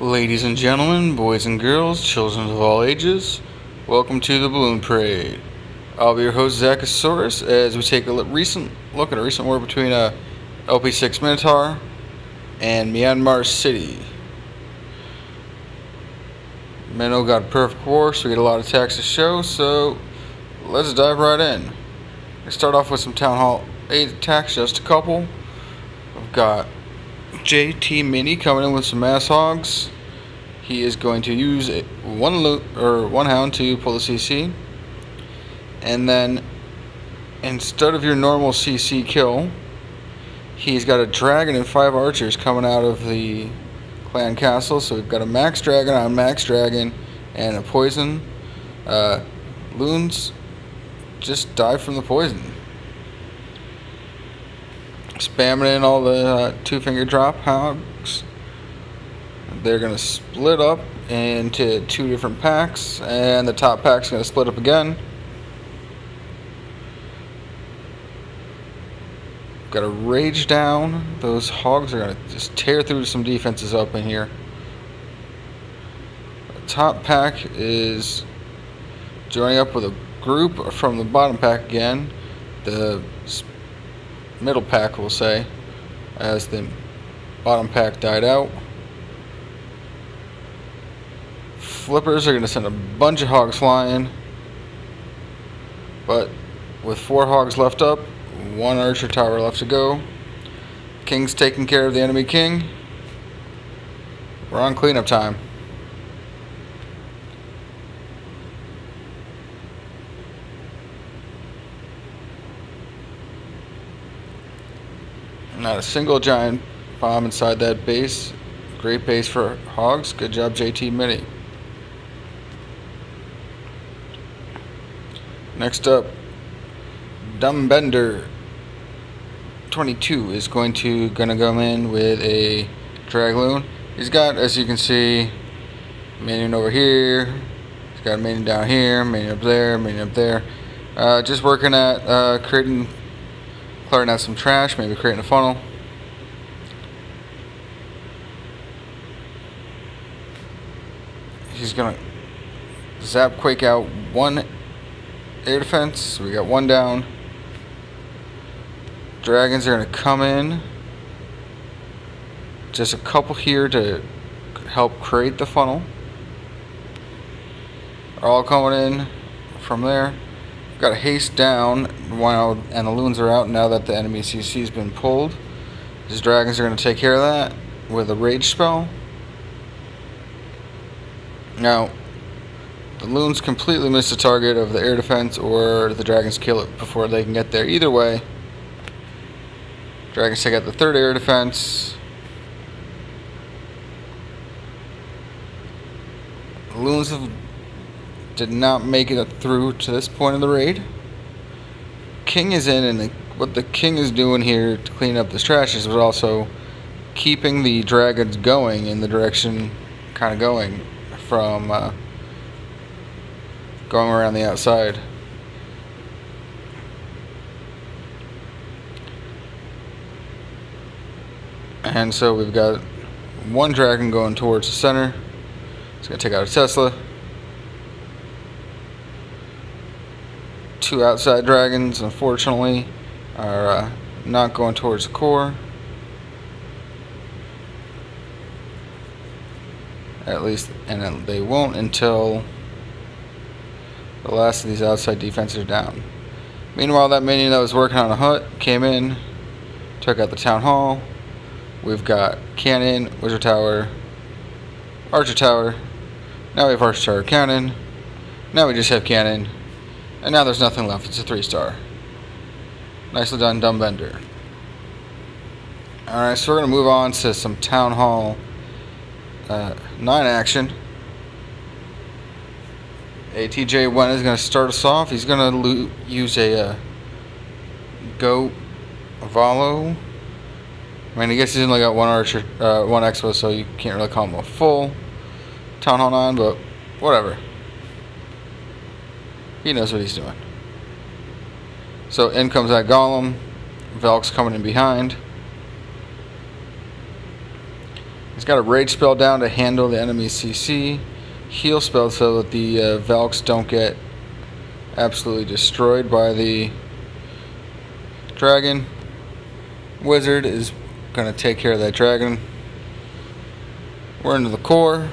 Ladies and gentlemen, boys and girls, children of all ages, welcome to the Balloon Parade. I'll be your host, Zachosaurus, as we take a recent look at a recent war between LP6 Minotaur and Myanmar City. Minnow got a perfect war, so we get a lot of attacks to show, so let's dive right in. We start off with some Town Hall 8 attacks, just a couple. We've got JT Mini coming in with some mass hogs. He is going to use one hound to pull the CC, and then instead of your normal CC kill, he's got a dragon and 5 archers coming out of the clan castle. So we've got a max dragon on max dragon and a poison. Loons just die from the poison. Spamming in all the 2-finger drop hogs. They're going to split up into 2 different packs, and the top pack's going to split up again. Got a rage down. Those hogs are going to just tear through some defenses up in here. The top pack is joining up with a group from the bottom pack again. The middle pack, we'll say, as the bottom pack died out. Flippers are going to send a bunch of hogs flying, but with 4 hogs left up, 1 archer tower left to go. King's taking care of the enemy king. We're on cleanup time. Not a single giant bomb inside that base. Great base for hogs. Good job, JT Mini. Next up, Dumbender 22 is going to come in with a Dragloon. He's got, as you can see, minion over here. He's got a minion down here, minion up there, minion up there. Just working at clearing out some trash, maybe creating a funnel. He's gonna zap quake out 1 air defense. We got 1 down. Dragons are going to come in. Just a couple here to help create the funnel. Are all coming in from there. We've got a haste down while and the loons are out now that the enemy CC has been pulled. These dragons are going to take care of that with a rage spell. Now, the loons completely miss the target of the air defense, or the dragons kill it before they can get there. Either way, dragons take out the 3rd air defense. The loons did not make it through to this point of the raid. King is in, and what the king is doing here to clean up this trash is also keeping the dragons going in the direction kind of going from going around the outside. And so we've got 1 dragon going towards the center. It's going to take out a Tesla. 2 outside dragons, unfortunately, are not going towards the core. At least, and they won't until the last of these outside defenses are down. Meanwhile, that minion that was working on a hut came in, took out the town hall. We've got cannon, wizard tower, archer tower. Now we have archer tower, cannon. Now we just have cannon. And now there's nothing left. It's a 3-star. Nicely done, Dumbender. Alright, so we're going to move on to some town hall 9 action. ATJ1 is going to start us off. He's going to use a goat Valo. I mean, I guess he's only got 1 archer, 1 expo, so you can't really call him a full Town Hall 9, but whatever. He knows what he's doing. So in comes that golem. Valk's coming in behind. He's got a rage spell down to handle the enemy's CC. Heal spell so that the Valks don't get absolutely destroyed by the dragon. Wizard is going to take care of that dragon. We're into the core.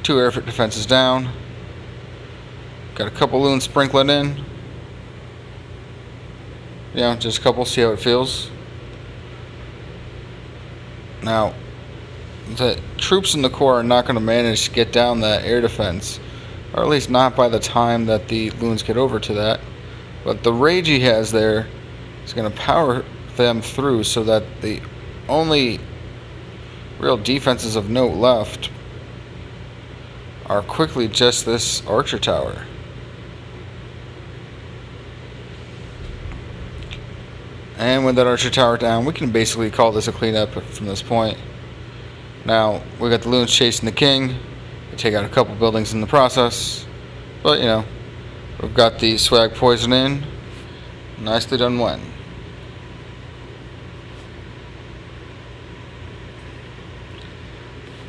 2 air defenses down. Got a couple loons sprinkling in. Yeah, just a couple, see how it feels. Now, the troops in the core are not going to manage to get down that air defense, or at least not by the time that the loons get over to that. But the rage he has there is going to power them through so that the only real defenses of note left are quickly just this archer tower. And with that archer tower down, we can basically call this a cleanup from this point. Now, we got the loons chasing the king. They take out a couple buildings in the process. But, you know, we've got the swag poison in. Nicely done when.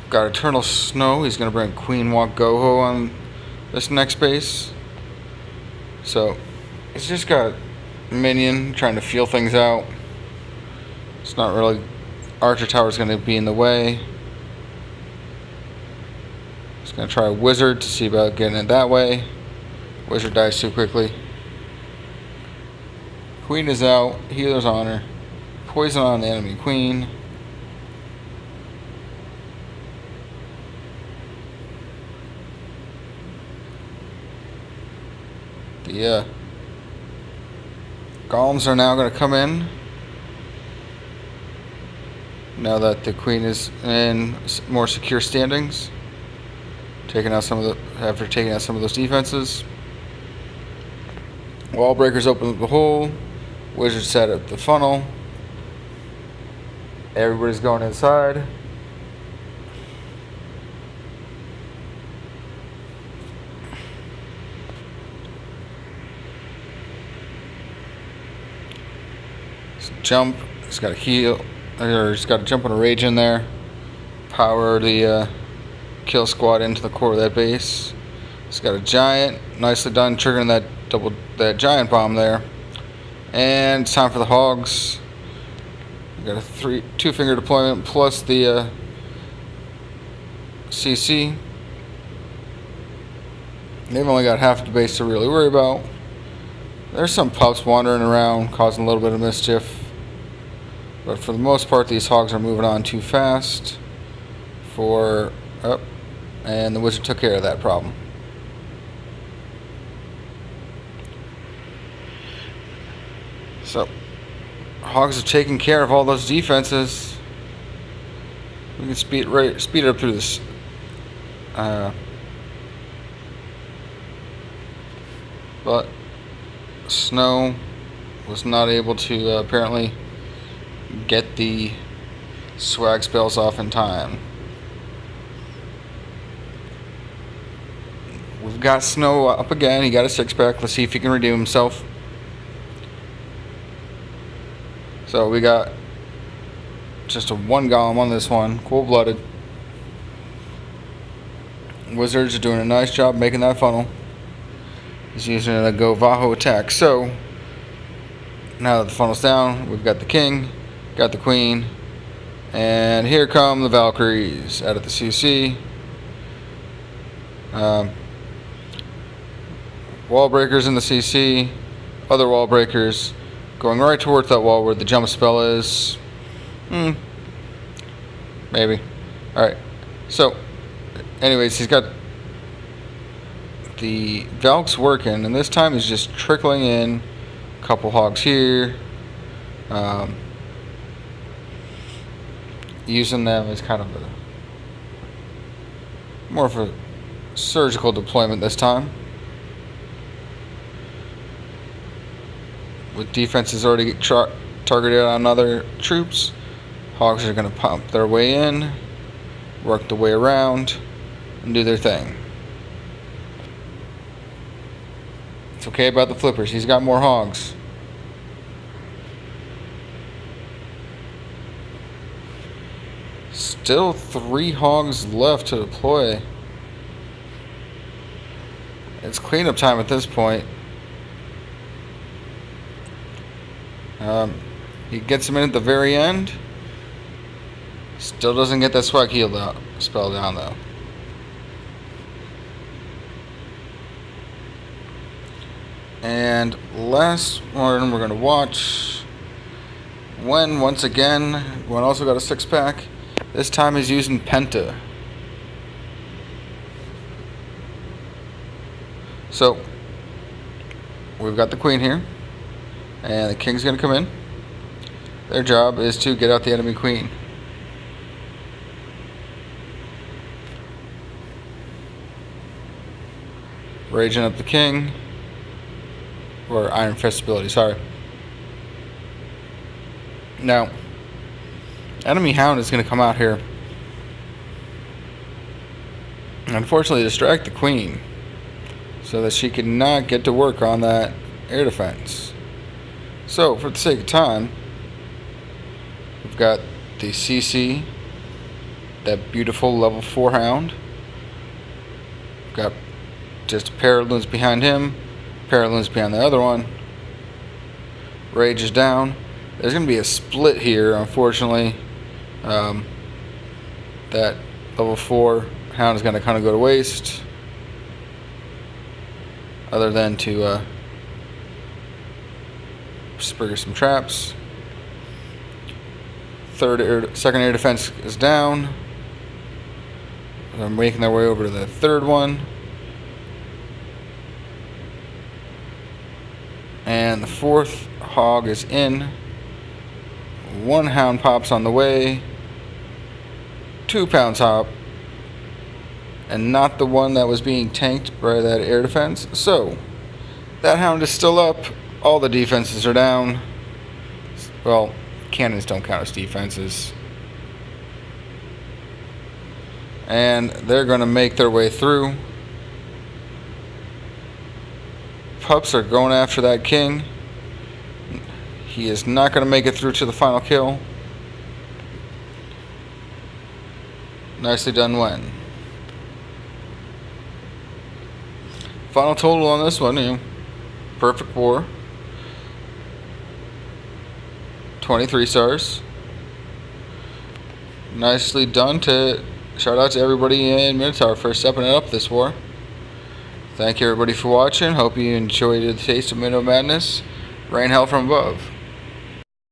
Got Eternal Snow. He's going to bring Queen Walk Goho on this next base. So, he's just got minion trying to feel things out. It's not really... Archer Tower's going to be in the way. He's going to try a Wizard to see about getting it that way. Wizard dies too quickly. Queen is out. Healer's Honor. Poison on the enemy queen. The golems are now going to come in. Now that the queen is in more secure standings. After taking out some of those defenses. Wall breakers open up the hole. Wizard set up the funnel. Everybody's going inside. Jump. He's got to heal, or he's got to jump on a rage in there. Power the kill squad into the core of that base. He's got a giant. Nicely done, triggering that giant bomb there. And it's time for the hogs. We got a 2-finger deployment plus the CC. They've only got half the base to really worry about. There's some pups wandering around, causing a little bit of mischief. But for the most part, these hogs are moving on too fast. And the wizard took care of that problem. So, hogs have taken care of all those defenses. We can speed it up through this. But Snow was not able to apparently get the swag spells off in time. We've got Snow up again. He got a 6-pack. Let's see if he can redeem himself. So we got just a 1 golem on this one. Cold-blooded. Wizards are doing a nice job making that funnel. He's using a Go Vaho attack. So now that the funnel's down, we've got the king, got the queen, and here come the Valkyries out of the CC. Wall breakers in the CC, other wall breakers going right towards that wall where the jump spell is. Maybe. Alright. So, anyways, he's got the Valks working, and this time he's just trickling in a couple hogs here. Using them as kind of more of a surgical deployment this time. With defenses already targeted on other troops, hogs are going to pump their way in, work the way around, and do their thing. It's okay about the flippers. He's got more hogs. Still 3 hogs left to deploy. It's cleanup time at this point. He gets him in at the very end. Still doesn't get that swag healed out, spell down though. And last one we're going to watch, when once again, one also got a 6-pack. This time he's using Penta. So we've got the queen here, and the king's going to come in. Their job is to get out the enemy queen. Raging up the king, or Iron Fist ability, sorry. Now, enemy hound is going to come out here and unfortunately distract the queen so that she cannot get to work on that air defense. So, for the sake of time, we've got the CC, that beautiful level 4 hound. We've got just a pair of loons behind him, a pair of loons behind the other one. Rage is down. There's going to be a split here, unfortunately. That level 4 hound is going to kind of go to waste, other than to trigger some traps. Second air defense is down. They're making their way over to the third one. And the fourth hog is in. 1 hound pops on the way. 2 pounds hop. And not the one that was being tanked by that air defense. So, that hound is still up. All the defenses are down. Well, cannons don't count as defenses. And they're going to make their way through. Pups are going after that king. He is not going to make it through to the final kill. Nicely done, Wen. Final total on this one, perfect war. 23 stars. Nicely done. Shout out to everybody in Minotaur for stepping it up this war. Thank you everybody for watching. Hope you enjoyed the taste of Minnow Madness. Rain hell from above.